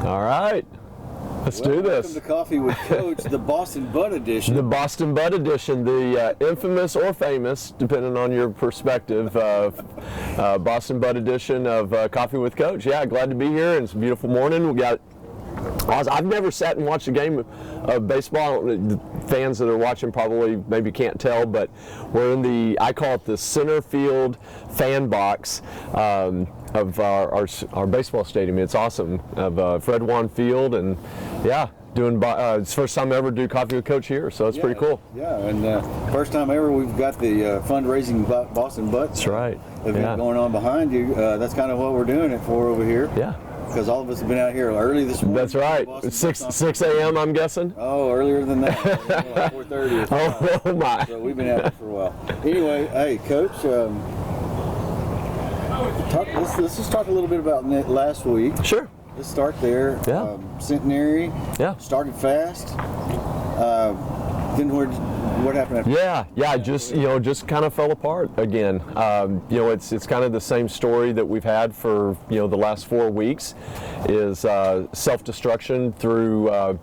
All right. Let's do this. Welcome to Coffee with Coach, the Boston Butt edition. The Boston Butt edition, the infamous or famous, depending on your perspective, Boston Butt edition of Coffee with Coach. Yeah, glad to be here, and it's a beautiful morning. We got. I've never sat and watched a game of baseball. The fans that are watching probably maybe can't tell, but we're in I call it the center field fan box of our baseball stadium. It's awesome, of Fred Juan Field, and yeah, it's the first time I ever do Coffee with Coach here, so it's pretty cool. Yeah, and first time ever we've got the fundraising Boston Butt That's right. event going on behind you. That's kind of what we're doing it for over here. Yeah. Because all of us have been out here early this morning. That's right. 6 a.m. I'm guessing. Oh, earlier than that. Like 4:30. Oh my. So we've been out here for a while. Anyway, hey, Coach. Let's just talk a little bit about last week. Sure. Let's start there. Yeah. Centenary. Yeah. Started fast. Then what happened after? Yeah. Just kind of fell apart again. It's kind of the same story that we've had for the last 4 weeks, is self-destruction through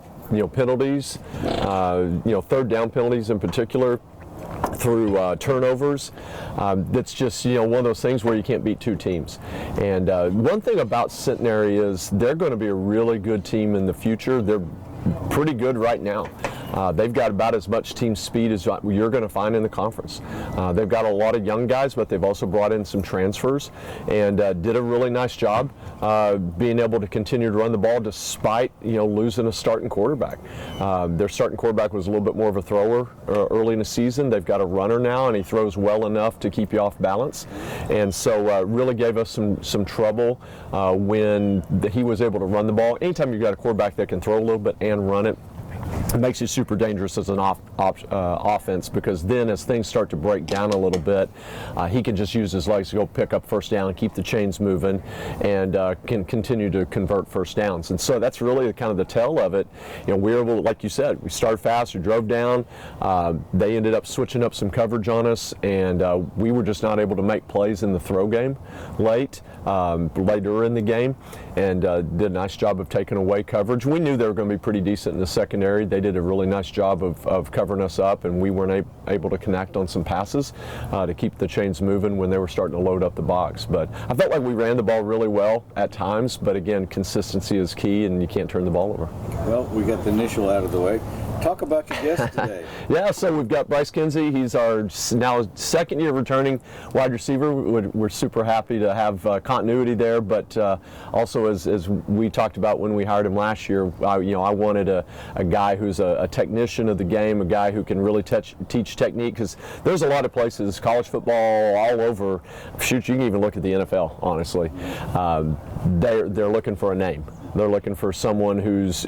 penalties, third down penalties in particular, through turnovers. That's just one of those things where you can't beat two teams. And one thing about Centenary is they're going to be a really good team in the future. They're pretty good right now. They've got about as much team speed as you're going to find in the conference. They've got a lot of young guys, but they've also brought in some transfers and did a really nice job being able to continue to run the ball despite losing a starting quarterback. Their starting quarterback was a little bit more of a thrower early in the season. They've got a runner now, and he throws well enough to keep you off balance. And so really gave us some trouble when he was able to run the ball. Anytime you've got a quarterback that can throw a little bit and run it, it makes you super dangerous as an offense, because then as things start to break down a little bit, he can just use his legs to go pick up first down and keep the chains moving, and can continue to convert first downs. And so that's really kind of the tell of it. We were able, like you said, we started fast, we drove down. They ended up switching up some coverage on us, and we were just not able to make plays in the throw game later in the game, and did a nice job of taking away coverage. We knew they were going to be pretty decent in the secondary. They did a really nice job of covering us up, and we weren't able to connect on some passes to keep the chains moving when they were starting to load up the box. But I felt like we ran the ball really well at times, but again, consistency is key, and you can't turn the ball over. Well, we got the initial out of the way. Talk about your guest today. Yeah, so we've got Bryce Kinsey. He's our now second year returning wide receiver. We're super happy to have continuity there, but also as we talked about when we hired him last year, I wanted a guy who's a technician of the game, a guy who can really teach technique, because there's a lot of places, college football all over. Shoot, you can even look at the NFL, honestly. They're looking for a name. They're looking for someone who's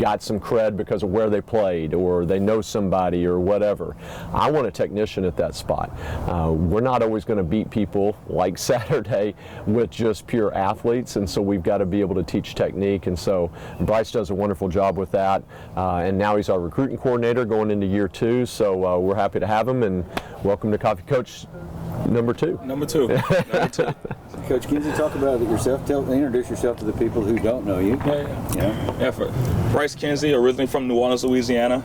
got some cred because of where they played, or they know somebody, or whatever. I want a technician at that spot. We're not always going to beat people like Saturday with just pure athletes, and so we've got to be able to teach technique. And so Bryce does a wonderful job with that. And now he's our recruiting coordinator going into year 2. So we're happy to have him, and welcome to Coffee Coach number 2. Number two. Coach Kinsey, talk about yourself. Introduce yourself to the people who don't know you. Yeah. Bryce Kinsey, originally from New Orleans, Louisiana.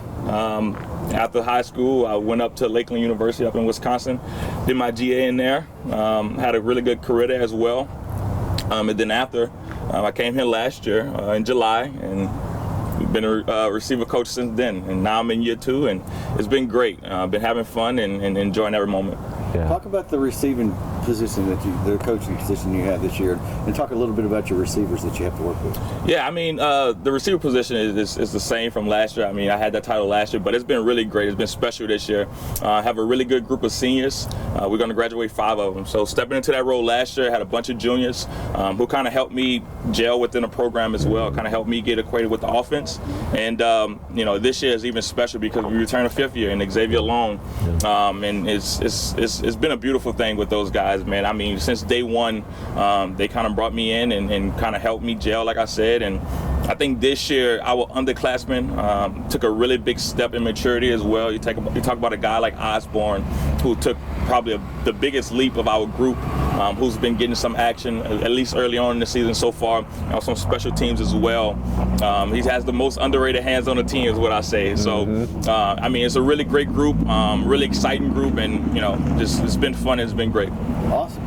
After high school, I went up to Lakeland University up in Wisconsin, did my GA in there, had a really good career there as well. And then after, I came here last year in July, and been a receiver coach since then. And now I'm in year 2, and it's been great. I've been having fun and enjoying every moment. Yeah. Talk about the receiving position the coaching position you had this year, and talk a little bit about your receivers that you have to work with. Yeah, I mean, the receiver position is the same from last year. I mean, I had that title last year, but it's been really great. It's been special this year. I have a really good group of seniors. We're going to graduate 5 of them. So stepping into that role last year, I had a bunch of juniors who kind of helped me gel within the program as well, kind of helped me get acquainted with the offense. And, this year is even special because we return a 5th year in Xavier Long. And it's been a beautiful thing with those guys, man. I mean, since day one, they kind of brought me in and kind of helped me gel, like I said. And I think this year our underclassmen took a really big step in maturity as well. You talk about a guy like Osborne, who took probably the biggest leap of our group, who's been getting some action, at least early on in the season so far, some special teams as well. He has the most underrated hands on the team is what I say. So, I mean, it's a really great group, really exciting group, and, just it's been fun and it's been great. Awesome.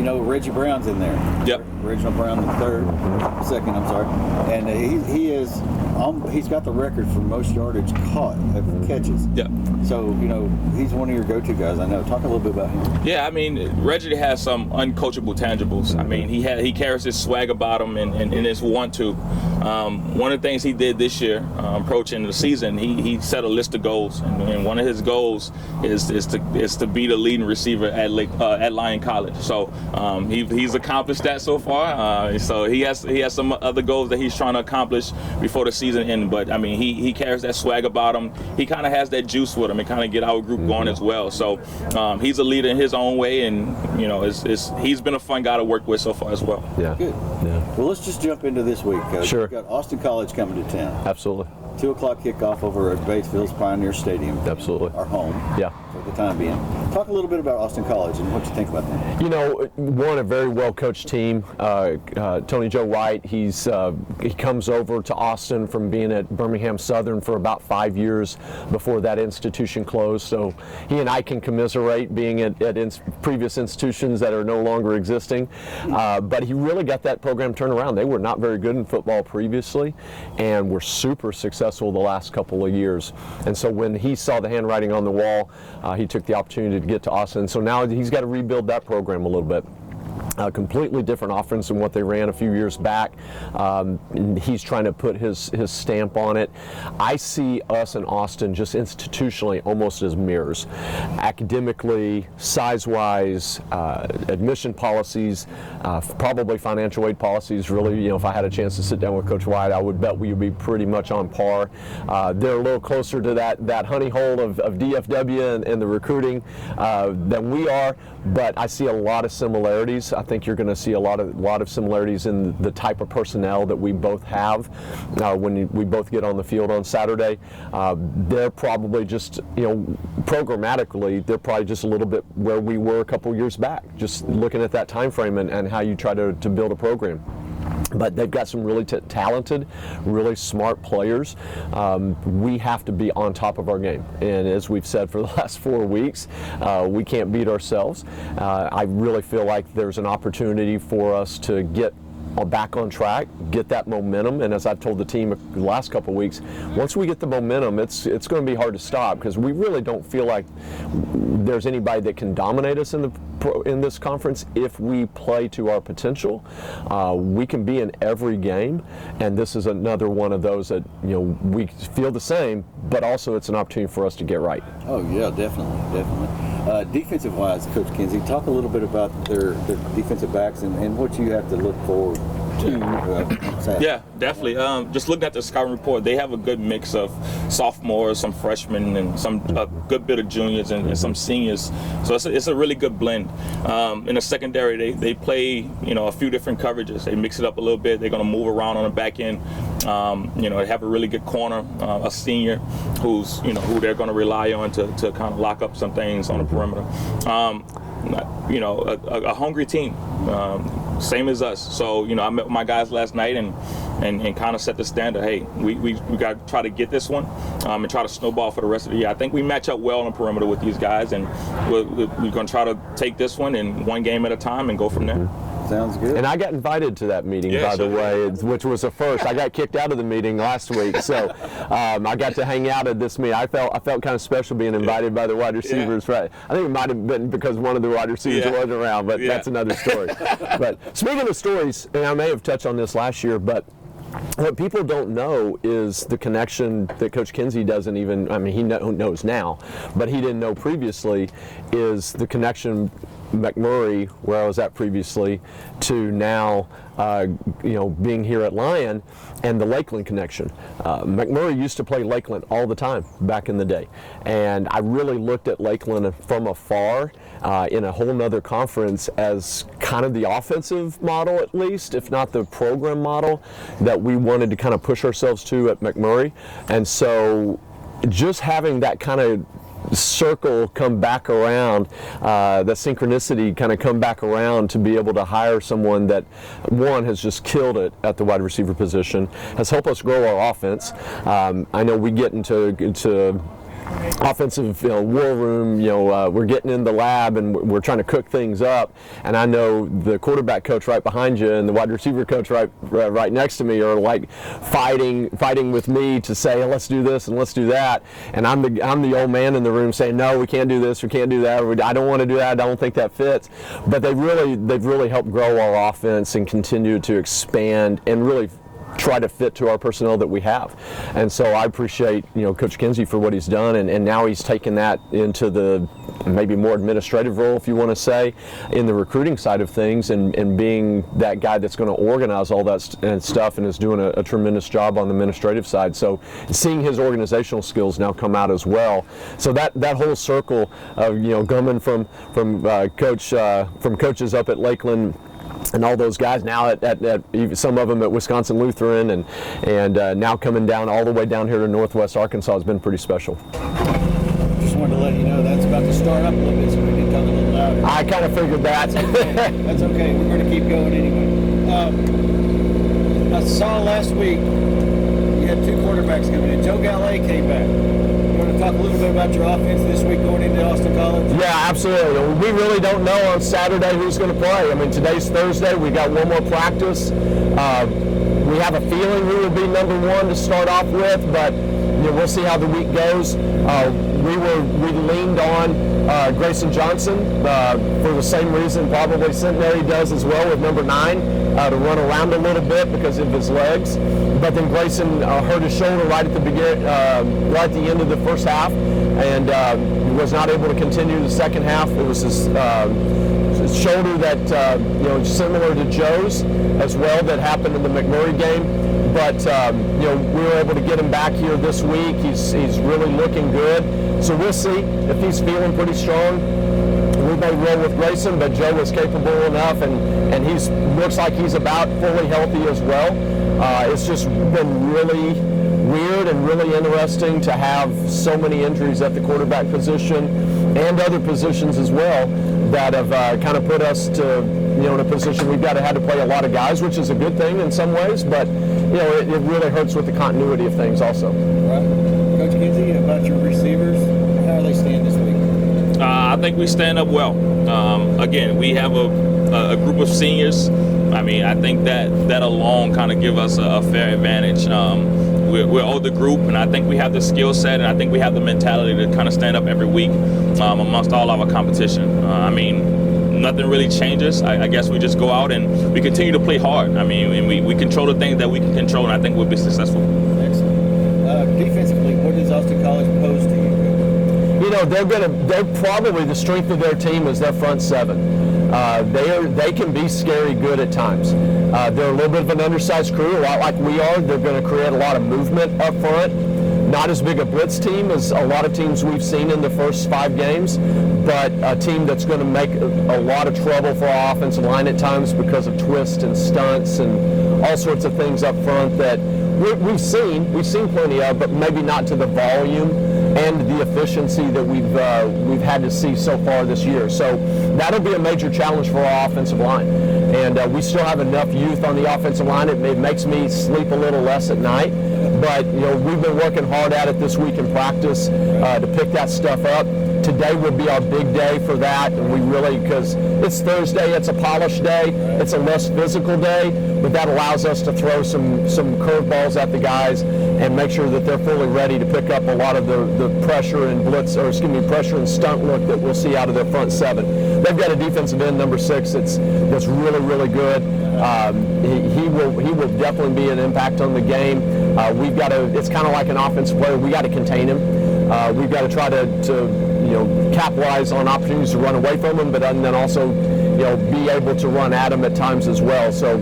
Reggie Brown's in there. Yep. Reginald Brown second, I'm sorry. And he's got the record for most yardage caught of catches. Yep. So, he's one of your go-to guys, I know. Talk a little bit about him. Yeah, I mean, Reggie has some uncoachable tangibles. I mean, he carries his swag about him and his want-to. One of the things he did this year, approaching the season, he set a list of goals, and one of his goals is to be the leading receiver at Lyon College. So he's accomplished that so far. So he has some other goals that he's trying to accomplish before the season ends. But I mean, he carries that swag about him. He kind of has that juice with him and kind of get our group going as well. So he's a leader in his own way, and he's been a fun guy to work with so far as well. Yeah. Good. Yeah. Well, let's just jump into this week, Coach. Sure. We've got Austin College coming to town. Absolutely. 2 o'clock kickoff over at Batesville's Pioneer Stadium. Absolutely. Our home. Yeah. For the time being. Talk a little bit about Austin College and what you think about them. A very well-coached team. Tony Joe White, he comes over to Austin from being at Birmingham Southern for about 5 years before that institution closed. So he and I can commiserate being at previous institutions that are no longer existing. But he really got that program turned around. They were not very good in football previously, and were super successful the last couple of years. And so when he saw the handwriting on the wall, he took the opportunity to get to Austin. So now he's got to rebuild that program a little bit. Completely different offense than what they ran a few years back. He's trying to put his stamp on it. I see us in Austin just institutionally almost as mirrors. Academically, size-wise, admission policies, probably financial aid policies. Really, if I had a chance to sit down with Coach White, I would bet we would be pretty much on par. They're a little closer to that honey hole of DFW and the recruiting than we are, but I see a lot of similarities. I think you're going to see a lot of similarities in the type of personnel that we both have when we both get on the field on Saturday. They're probably just, programmatically, they're probably just a little bit where we were a couple years back, just looking at that time frame and how you try to build a program. But they've got some really talented, really smart players. We have to be on top of our game. And as we've said for the last 4 weeks, we can't beat ourselves. I really feel like there's an opportunity for us to get back on track, get that momentum, and as I've told the team the last couple of weeks, once we get the momentum, it's going to be hard to stop, because we really don't feel like there's anybody that can dominate us in this conference if we play to our potential. We can be in every game, and this is another one of those that we feel the same, but also it's an opportunity for us to get right. Oh yeah, definitely. Defensive wise, Coach Kinsey, talk a little bit about their defensive backs and what you have to look forward to. Yeah, definitely. Just looking at the scouting report, they have a good mix of sophomores, some freshmen, and a good bit of juniors and some seniors. So it's a really good blend. In the secondary, they play a few different coverages. They mix it up a little bit. They're going to move around on the back end. They have a really good corner, a senior who they're going to rely on to kind of lock up some things on the perimeter. A hungry team, same as us. So I met with my guys last night and kind of set the standard. Hey, we got to try to get this one and try to snowball for the rest of the year. I think we match up well on the perimeter with these guys, and we're going to try to take this one in one game at a time and go from there. Sounds good. And I got invited to that meeting, by the way, which was a first. I got kicked out of the meeting last week, so I got to hang out at this meeting. I felt kind of special being invited by the wide receivers. Right? I think it might have been because one of the wide receivers wasn't around, but that's another story. But speaking of stories, and I may have touched on this last year, but what people don't know is the connection that Coach Kinsey doesn't even, he knows now, but he didn't know previously, is the connection McMurray, where I was at previously, to now being here at Lyon, and the Lakeland connection. McMurray used to play Lakeland all the time back in the day, and I really looked at Lakeland from afar in a whole nother conference as kind of the offensive model, at least, if not the program model that we wanted to kind of push ourselves to at McMurray. And so just having that kind of circle come back around, that synchronicity kind of come back around to be able to hire someone that, one, has just killed it at the wide receiver position, has helped us grow our offense. I know we get into offensive war room, we're getting in the lab and we're trying to cook things up, and I know the quarterback coach right behind you and the wide receiver coach right next to me are like fighting with me to say, let's do this and let's do that, and I'm the old man in the room saying, no, we can't do this, we can't do that, I don't want to do that, I don't think that fits. But they've really helped grow our offense and continue to expand and really try to fit to our personnel that we have. And so I appreciate Coach Kinsey for what he's done, and now he's taken that into the maybe more administrative role, if you want to say, in the recruiting side of things, and being that guy that's going to organize all that stuff, and is doing a tremendous job on the administrative side. So seeing his organizational skills now come out as well. So that whole circle of coming from coaches up at Lakeland and all those guys now at some of them at Wisconsin Lutheran, and now coming down all the way down here to Northwest Arkansas has been pretty special. Just wanted to let you know that's about to start up a little bit, so we need to talk a little louder. I kind of figured that. That's okay. We're going to keep going anyway. I saw last week you had two quarterbacks coming in. Joe Gallet came back. You want to talk a little bit about your offense this week going into Austin College? Yeah, absolutely. We really don't know on Saturday who's going to play. I mean, today's Thursday. We got one more practice. We have a feeling who will be number one to start off with, but we'll see how the week goes. We leaned on Grayson Johnson for the same reason probably Centenary does as well with number 9, to run around a little bit because of his legs. But then Grayson hurt his shoulder right at the right at the end of the first half, and was not able to continue the second half. It was his shoulder that similar to Joe's as well that happened in the McMurray game. But we were able to get him back here this week. He's really looking good. So we'll see if he's feeling pretty strong. We may roll with Grayson, but Joe is capable enough, and he looks like he's about fully healthy as well. It's just been really weird and really interesting to have so many injuries at the quarterback position and other positions as well that have kind of put us to in a position we've had to play a lot of guys, which is a good thing in some ways, but it really hurts with the continuity of things also. Right. Coach Kinsey, about your receivers, how are they staying this week? I think we stand up well. Again, we have a group of seniors. I mean, I think that alone kind of give us a fair advantage. We're older group, and I think we have the skill set, and I think we have the mentality to kind of stand up every week amongst all of our competition. I mean, nothing really changes. I guess we just go out and we continue to play hard. I mean, and we control the things that we can control, and I think we'll be successful. Excellent. Defensively, what does Austin College pose to you? They're probably the strength of their team is their front seven. They can be scary good at times. They're a little bit of an undersized crew, a lot like we are. They're going to create a lot of movement up front. Not as big a blitz team as a lot of teams we've seen in the first 5 games, but a team that's going to make a lot of trouble for our offensive line at times because of twists and stunts and all sorts of things up front that we've seen plenty of, but maybe not to the volume and the efficiency that we've had to see so far this year. So that'll be a major challenge for our offensive line. And we still have enough youth on the offensive line. It makes me sleep a little less at night. But we've been working hard at it this week in practice to pick that stuff up. Today would be our big day for that, and we really, because it's Thursday, it's a polished day, it's a less physical day, but that allows us to throw some curveballs at the guys and make sure that they're fully ready to pick up a lot of the pressure and pressure and stunt look that we'll see out of their front seven. They've got a defensive end, number 6, that's really, really good. He will definitely be an impact on the game. It's kind of like an offensive player. We got to contain him. We've got to try to capitalize on opportunities to run away from him, but then also be able to run at him at times as well. So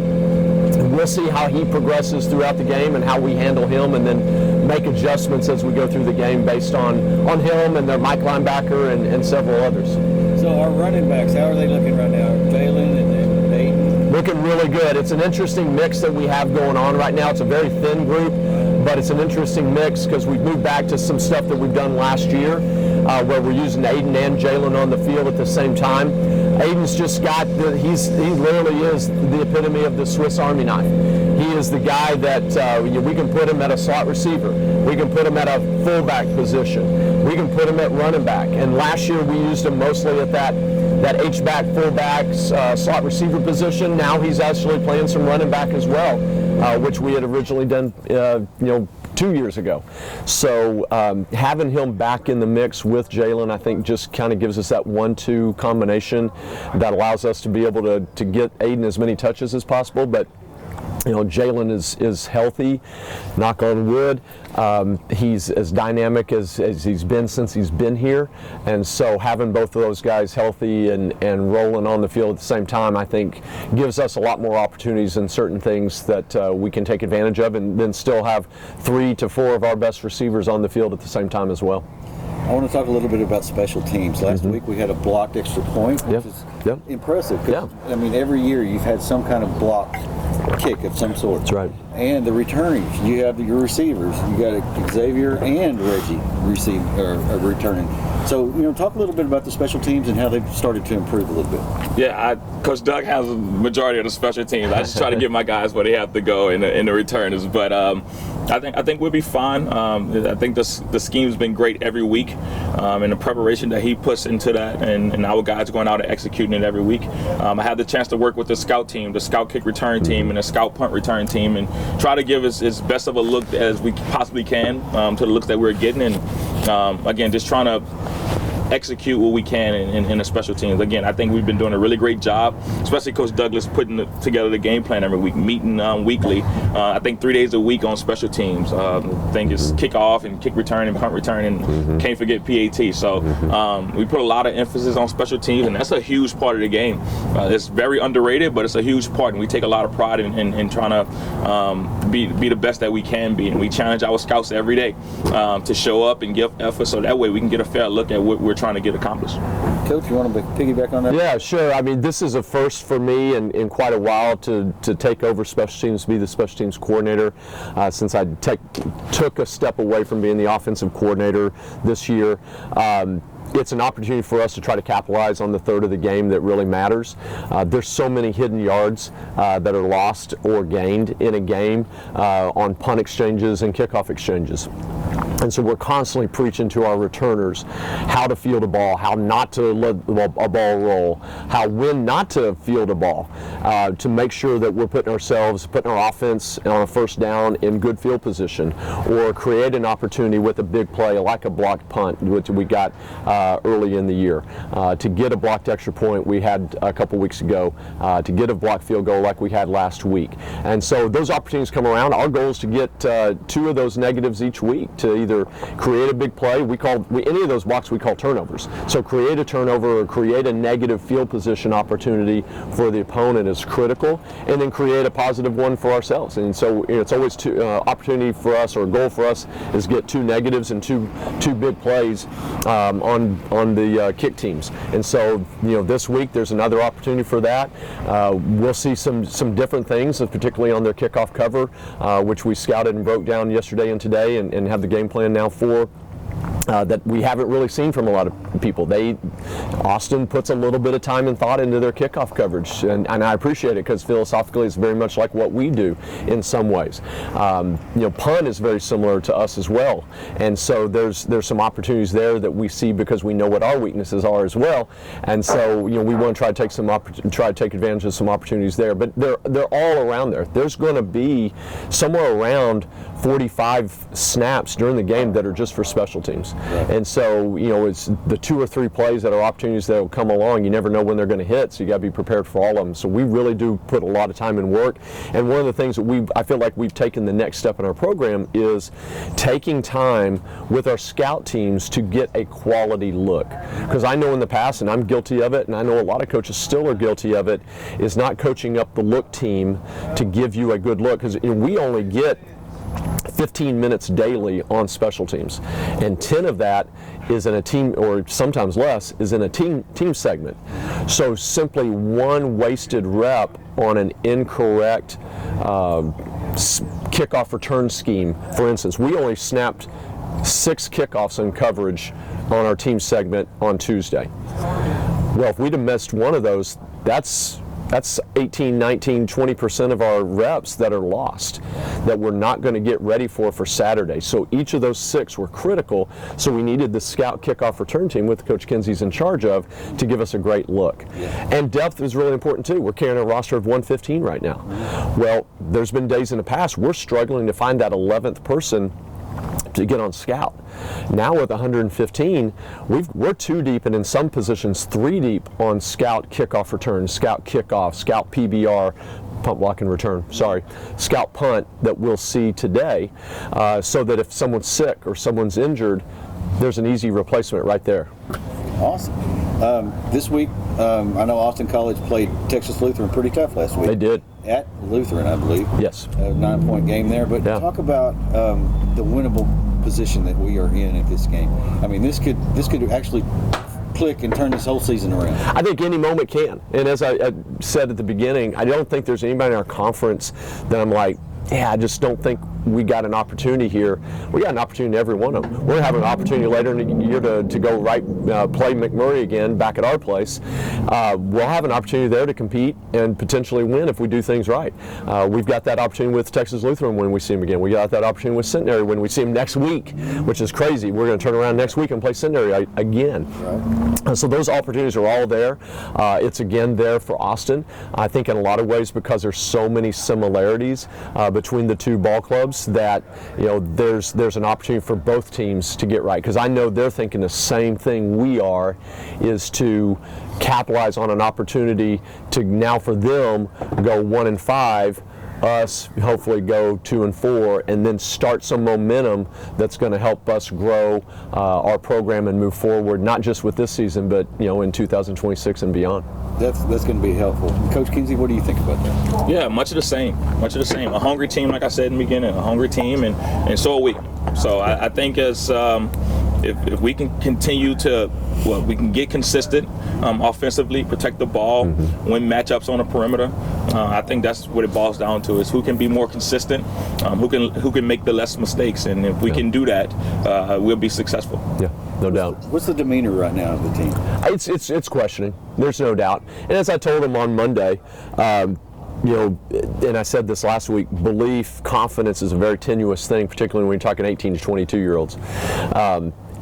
we'll see how he progresses throughout the game and how we handle him, and then make adjustments as we go through the game based on him and their Mike linebacker and several others. So our running backs, how are they looking right now? Jalen and Nate? Looking really good. It's an interesting mix that we have going on right now. It's a very thin group, but it's an interesting mix because we've moved back to some stuff that we've done last year. where we're using Aiden and Jalen on the field at the same time. Aiden's just got he literally is the epitome of the Swiss Army knife. He is the guy that we can put him at a slot receiver. We can put him at a fullback position. We can put him at running back. And last year we used him mostly at that H-back, fullback, slot receiver position. Now he's actually playing some running back as well, which we had originally done, 2 years ago. So having him back in the mix with Jalen, I think just kind of gives us that 1-2 combination that allows us to be able to get Aiden as many touches as possible. But Jalen is healthy, knock on wood. He's as dynamic as he's been since he's been here. And so having both of those guys healthy and rolling on the field at the same time, I think gives us a lot more opportunities in certain things that we can take advantage of, and then still have 3 to 4 of our best receivers on the field at the same time as well. I want to talk a little bit about special teams. Last week we had a blocked extra point, which is impressive. Yeah. I mean, every year you've had some kind of block kick of some sort. That's right. And the returning, you have your receivers. You got Xavier and Reggie returning. So, talk a little bit about the special teams and how they've started to improve a little bit. Yeah, Coach Doug has a majority of the special teams. I just try to give my guys where they have to go in the returners. But I think we'll be fine. I think the scheme's been great every week, and the preparation that he puts into that, and our guys going out and executing it every week. I had the chance to work with the scout team, the scout kick return team, and the scout punt return team, and try to give us as best of a look as we possibly can to the looks that we're getting. And again, just trying to execute what we can in the special teams. Again, I think we've been doing a really great job, especially Coach Douglas putting together the game plan every week, meeting weekly. I think 3 days a week on special teams. I think it's kickoff and kick return and punt return, and can't forget PAT. So we put a lot of emphasis on special teams, and that's a huge part of the game. It's very underrated, but it's a huge part, and we take a lot of pride in trying to be the best that we can be. And we challenge our scouts every day to show up and give effort, so that way we can get a fair look at what we're trying to get accomplished. Coach, you want to piggyback on that? Yeah, sure. I mean, this is a first for me in quite a while to take over special teams, to be the special teams coordinator, since I took a step away from being the offensive coordinator this year. It's an opportunity for us to try to capitalize on the third of the game that really matters. There's so many hidden yards that are lost or gained in a game on punt exchanges and kickoff exchanges. And so we're constantly preaching to our returners how to field a ball, how not to let a ball roll, when not to field a ball, to make sure that we're putting our offense on a first down in good field position, or create an opportunity with a big play like a blocked punt, which we got early in the year. To get a blocked extra point we had a couple weeks ago, to get a blocked field goal like we had last week. And so those opportunities come around. Our goal is to get 2 of those negatives each week, to either create a big play. Any of those blocks we call turnovers. So create a turnover or create a negative field position opportunity for the opponent is critical, and then create a positive one for ourselves. And so it's always opportunity for us, or a goal for us, is get 2 negatives and two big plays on the kick teams. And so this week there's another opportunity for that. We'll see some different things, particularly on their kickoff cover, which we scouted and broke down yesterday and today, and have the game plan now for. That we haven't really seen from a lot of people. Austin puts a little bit of time and thought into their kickoff coverage, and I appreciate it, because philosophically it's very much like what we do in some ways. Punt is very similar to us as well, and so there's some opportunities there that we see because we know what our weaknesses are as well, and so we want to try to take advantage of some opportunities there. But they're all around there. There's going to be somewhere around 45 snaps during the game that are just for special teams. And so, it's the 2 or 3 plays that are opportunities that will come along. You never know when they're going to hit, so you got to be prepared for all of them. So we really do put a lot of time and work. And one of the things that I feel like we've taken the next step in our program is taking time with our scout teams to get a quality look. Because I know in the past, and I'm guilty of it, and I know a lot of coaches still are guilty of it, is not coaching up the look team to give you a good look. Because we only get 15 minutes daily on special teams, and 10 of that is in a team, or sometimes less, is in a team segment. So simply one wasted rep on an incorrect kickoff return scheme. For instance, we only snapped 6 kickoffs in coverage on our team segment on Tuesday. Well, if we'd have missed one of those, that's 18, 19, 20% of our reps that are lost, that we're not going to get ready for Saturday. So each of those 6 were critical, so we needed the scout kickoff return team, with Coach Kinsey's in charge of, to give us a great look. And depth is really important too. We're carrying a roster of 115 right now. Well, there's been days in the past we're struggling to find that 11th person to get on scout. Now with 115, we're 2 deep, and in some positions 3 deep on scout kickoff return, scout kickoff, scout PBR, punt block and return, scout punt, that we'll see today, so that if someone's sick or someone's injured, there's an easy replacement right there. Awesome. This week, I know Austin College played Texas Lutheran pretty tough last week. They did. At Lutheran, I believe. Yes. A 9-point game there. But talk about the winnable position that we are in at this game. I mean, this could actually click and turn this whole season around. I think any moment can. And as I said at the beginning, I don't think there's anybody in our conference that I'm like, I just don't think we got an opportunity here. We got an opportunity in every one of them. We're having an opportunity later in the year to go play McMurray again back at our place. We'll have an opportunity there to compete and potentially win if we do things right. We've got that opportunity with Texas Lutheran when we see them again. We got that opportunity with Centenary when we see them next week, which is crazy. We're going to turn around next week and play Centenary again. Right. So those opportunities are all there. It's again there for Austin. I think in a lot of ways, because there's so many similarities between the 2 ball clubs, that there's an opportunity for both teams to get right, because I know they're thinking the same thing we are, is to capitalize on an opportunity to now for them go 1-5, us hopefully go 2-4, and then start some momentum that's going to help us grow our program and move forward, not just with this season, but in 2026 and beyond. That's going to be helpful. Coach Kinsey, what do you think about that? Yeah, much of the same. A hungry team, like I said in the beginning, a hungry team, and so are we. So I think as if we can continue to, we can get consistent offensively, protect the ball, win matchups on the perimeter. I think that's what it boils down to, is who can be more consistent, who can make the less mistakes, and if we can do that, we'll be successul. Yeah, no doubt. What's the demeanor right now of the team? It's questioning. There's no doubt. And as I told him on Monday, and I said this last week, belief, confidence is a very tenuous thing, particularly when you're talking 18 to 22-year-olds.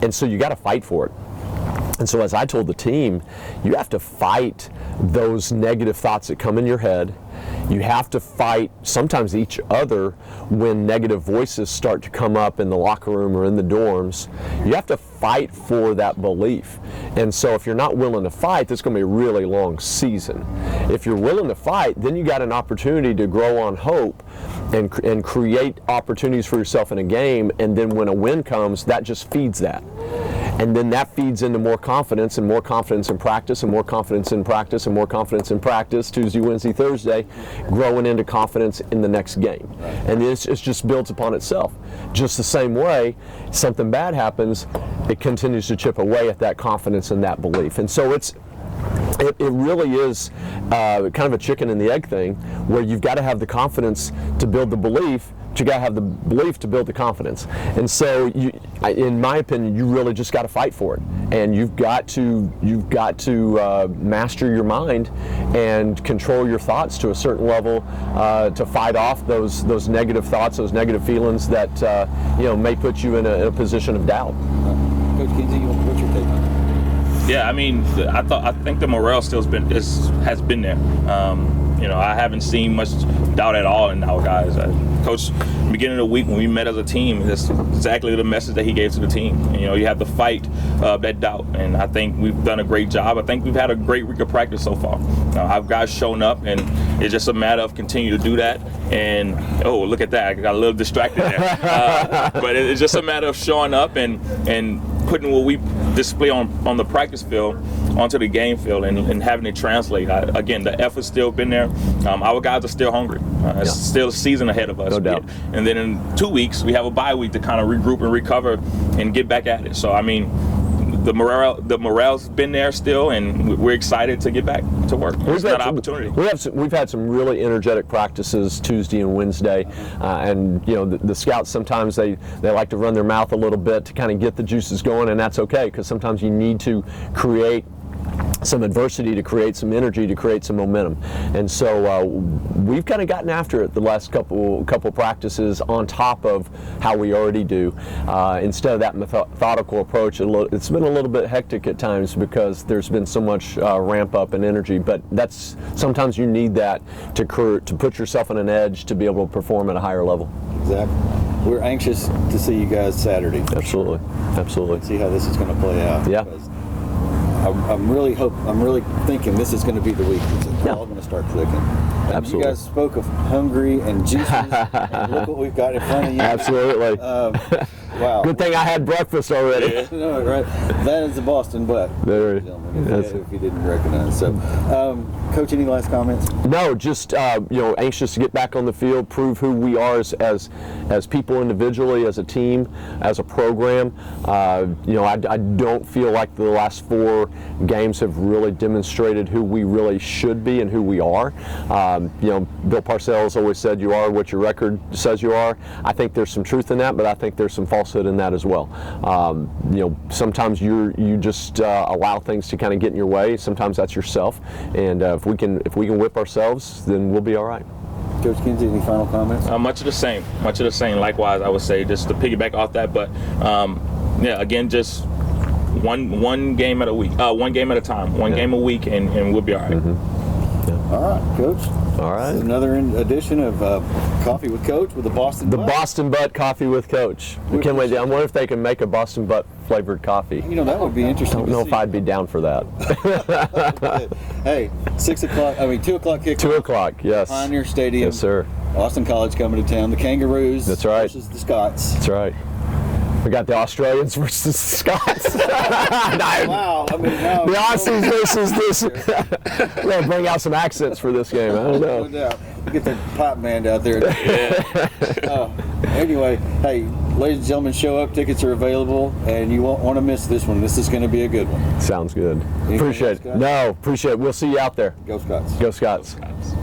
And so you got to fight for it. And so as I told the team, you have to fight those negative thoughts that come in your head. You have to fight sometimes each other when negative voices start to come up in the locker room or in the dorms. You have to fight for that belief. And so if you're not willing to fight, it's going to be a really long season. If you're willing to fight, then you got an opportunity to grow on hope and create opportunities for yourself in a game. And then when a win comes, that just feeds that. And then that feeds into more confidence and more confidence in practice and more confidence in practice and more confidence in practice, Tuesday, Wednesday, Thursday, growing into confidence in the next game. And it just builds upon itself. Just the same way, something bad happens, it continues to chip away at that confidence and that belief. And so it really is kind of a chicken and the egg thing, where you've got to have the confidence to build the belief, but you got to have the belief to build the confidence. And so, in my opinion, you really just got to fight for it. And you've got to master your mind and control your thoughts to a certain level to fight off those negative thoughts, those negative feelings that may put you in a position of doubt. Coach Kinsey, what's your take on it? Yeah, I mean, I think the morale still has been there. I haven't seen much doubt at all in our guys. Coach, beginning of the week when we met as a team, that's exactly the message that he gave to the team. You have to fight that doubt, and I think we've done a great job. I think we've had a great week of practice so far. Our guys shown up, and it's just a matter of continuing to do that. And look at that, I got a little distracted there. But it's just a matter of showing up and putting what we display on the practice field onto the game field and having it translate. Again, the effort's still been there. Our guys are still hungry. It's still a season ahead of us. No doubt. And then in 2 weeks, we have a bye week to kind of regroup and recover and get back at it. So, I mean, the morale's been there still, and we're excited to get back to work. It's another opportunity. We've had some really energetic practices Tuesday and Wednesday, and the scouts sometimes they like to run their mouth a little bit to kind of get the juices going, and that's okay, because sometimes you need to create some adversity to create some energy, to create some momentum. And so we've kind of gotten after it the last couple practices on top of how we already do. Instead of that methodical approach, it's been a little bit hectic at times because there's been so much ramp up in energy, but that's sometimes you need that to put yourself on an edge to be able to perform at a higher level. Exactly. We're anxious to see you guys Saturday. Absolutely. Let's see how this is going to play out. Yeah. I'm really thinking this is going to be the week. It's all going to start clicking. And Absolutely. You guys spoke of hungry and juices. And look what we've got in front of you. Absolutely. Wow. Good thing I had breakfast already. No, right. That is the Boston butt. There. If you didn't recognize. So, Coach, any last comments? No, just anxious to get back on the field, prove who we are as people individually, as a team, as a program. I don't feel like the last 4 games have really demonstrated who we really should be and who we are. Bill Parcells always said you are what your record says you are. I think there's some truth in that, but I think there's some falsehood in that as well. Sometimes you just allow things to kind of get in your way. Sometimes that's yourself, and if we can whip ourselves, then we'll be all right. Coach Kinsey, any final comments? Much of the same. Likewise, I would say, just to piggyback off that, but again, just one game at a week, one game at a time, one game a week, and we'll be all right. Mm-hmm. Yeah. All right, Coach. All right. Another edition of Coffee with Coach with the Boston Butt. Boston Butt Coffee with Coach. We can't wait. I wonder if they can make a Boston Butt flavored coffee. That would be interesting. I don't know if I'd be down for that. Hey, 2 o'clock kick. 2 o'clock, yes. Pioneer Stadium. Yes, sir. Austin College coming to town. The Kangaroos. That's right. Versus the Scots. That's right. We got the Australians versus the Scots. Wow. Now the Aussies versus this. We're going to bring out some accents for this game. I don't know. No doubt. Get the pop band out there. Anyway, hey, ladies and gentlemen, show up. Tickets are available, and you won't want to miss this one. This is going to be a good one. Sounds good. Anything Appreciate else, it. guys? No, appreciate it. We'll see you out there. Go Scots. Go Scots. Scots.